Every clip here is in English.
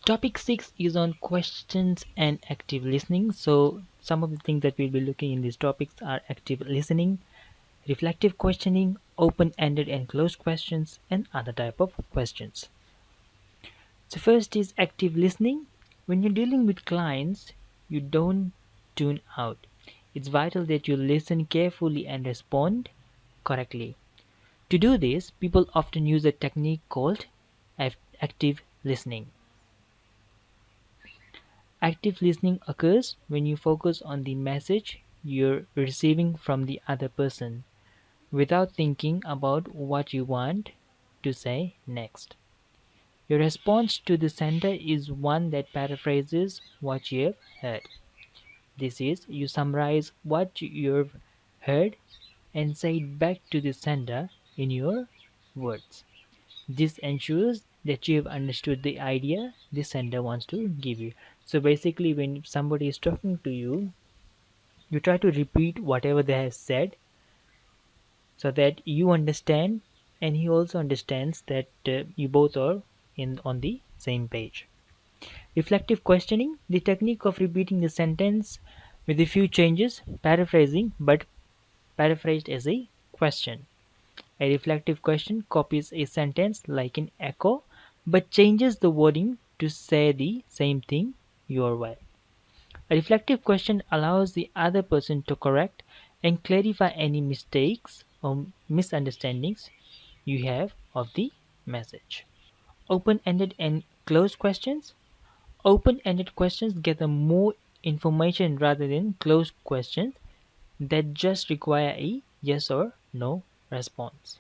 Topic 6 is on questions and active listening. So some of the things that we'll be looking in these topics are active listening, reflective questioning, open-ended and closed questions, and other type of questions. So first is active listening. When you're dealing with clients, you don't tune out. It's vital that you listen carefully and respond correctly. To do this, people often use a technique called active listening. Active listening occurs when you focus on the message you're receiving from the other person without thinking about what you want to say next. Your response to the sender is one that paraphrases what you've heard. This is, you summarize what you've heard and say it back to the sender in your words. This ensures that you have understood the idea the sender wants to give you. So basically, when somebody is talking to you, you try to repeat whatever they have said so that you understand and he also understands that you both are in on the same page. Reflective questioning, the technique of repeating the sentence with a few changes, paraphrasing, but paraphrased as a question. A reflective question copies a sentence like an echo but changes the wording to say the same thing your way. A reflective question allows the other person to correct and clarify any mistakes or misunderstandings you have of the message. Open-ended and closed questions. Open-ended questions gather more information rather than closed questions that just require a yes or no response.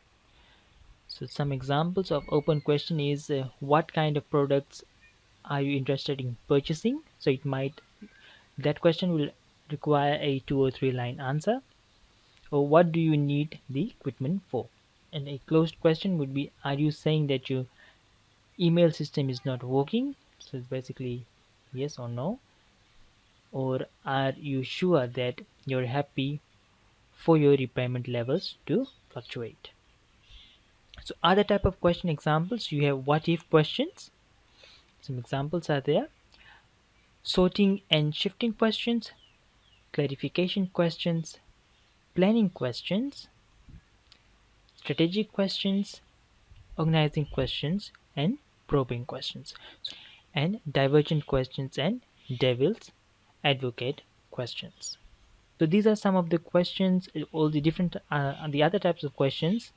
So some examples of open question is what kind of products are you interested in purchasing? So it might that question will require a 2 or 3 line answer. Or what do you need the equipment for? And a closed question would be, are you saying that your email system is not working? So it's basically yes or no. Or are you sure that you're happy for your repayment levels to fluctuate? So other type of question examples, you have what if questions. Some examples are there: sorting and shifting questions, clarification questions, planning questions, strategic questions, organizing questions, and probing questions, and divergent questions and devil's advocate questions. So these are some of the questions, all the different the other types of questions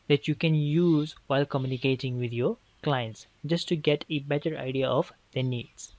that you can use while communicating with your clients just to get a better idea of their needs.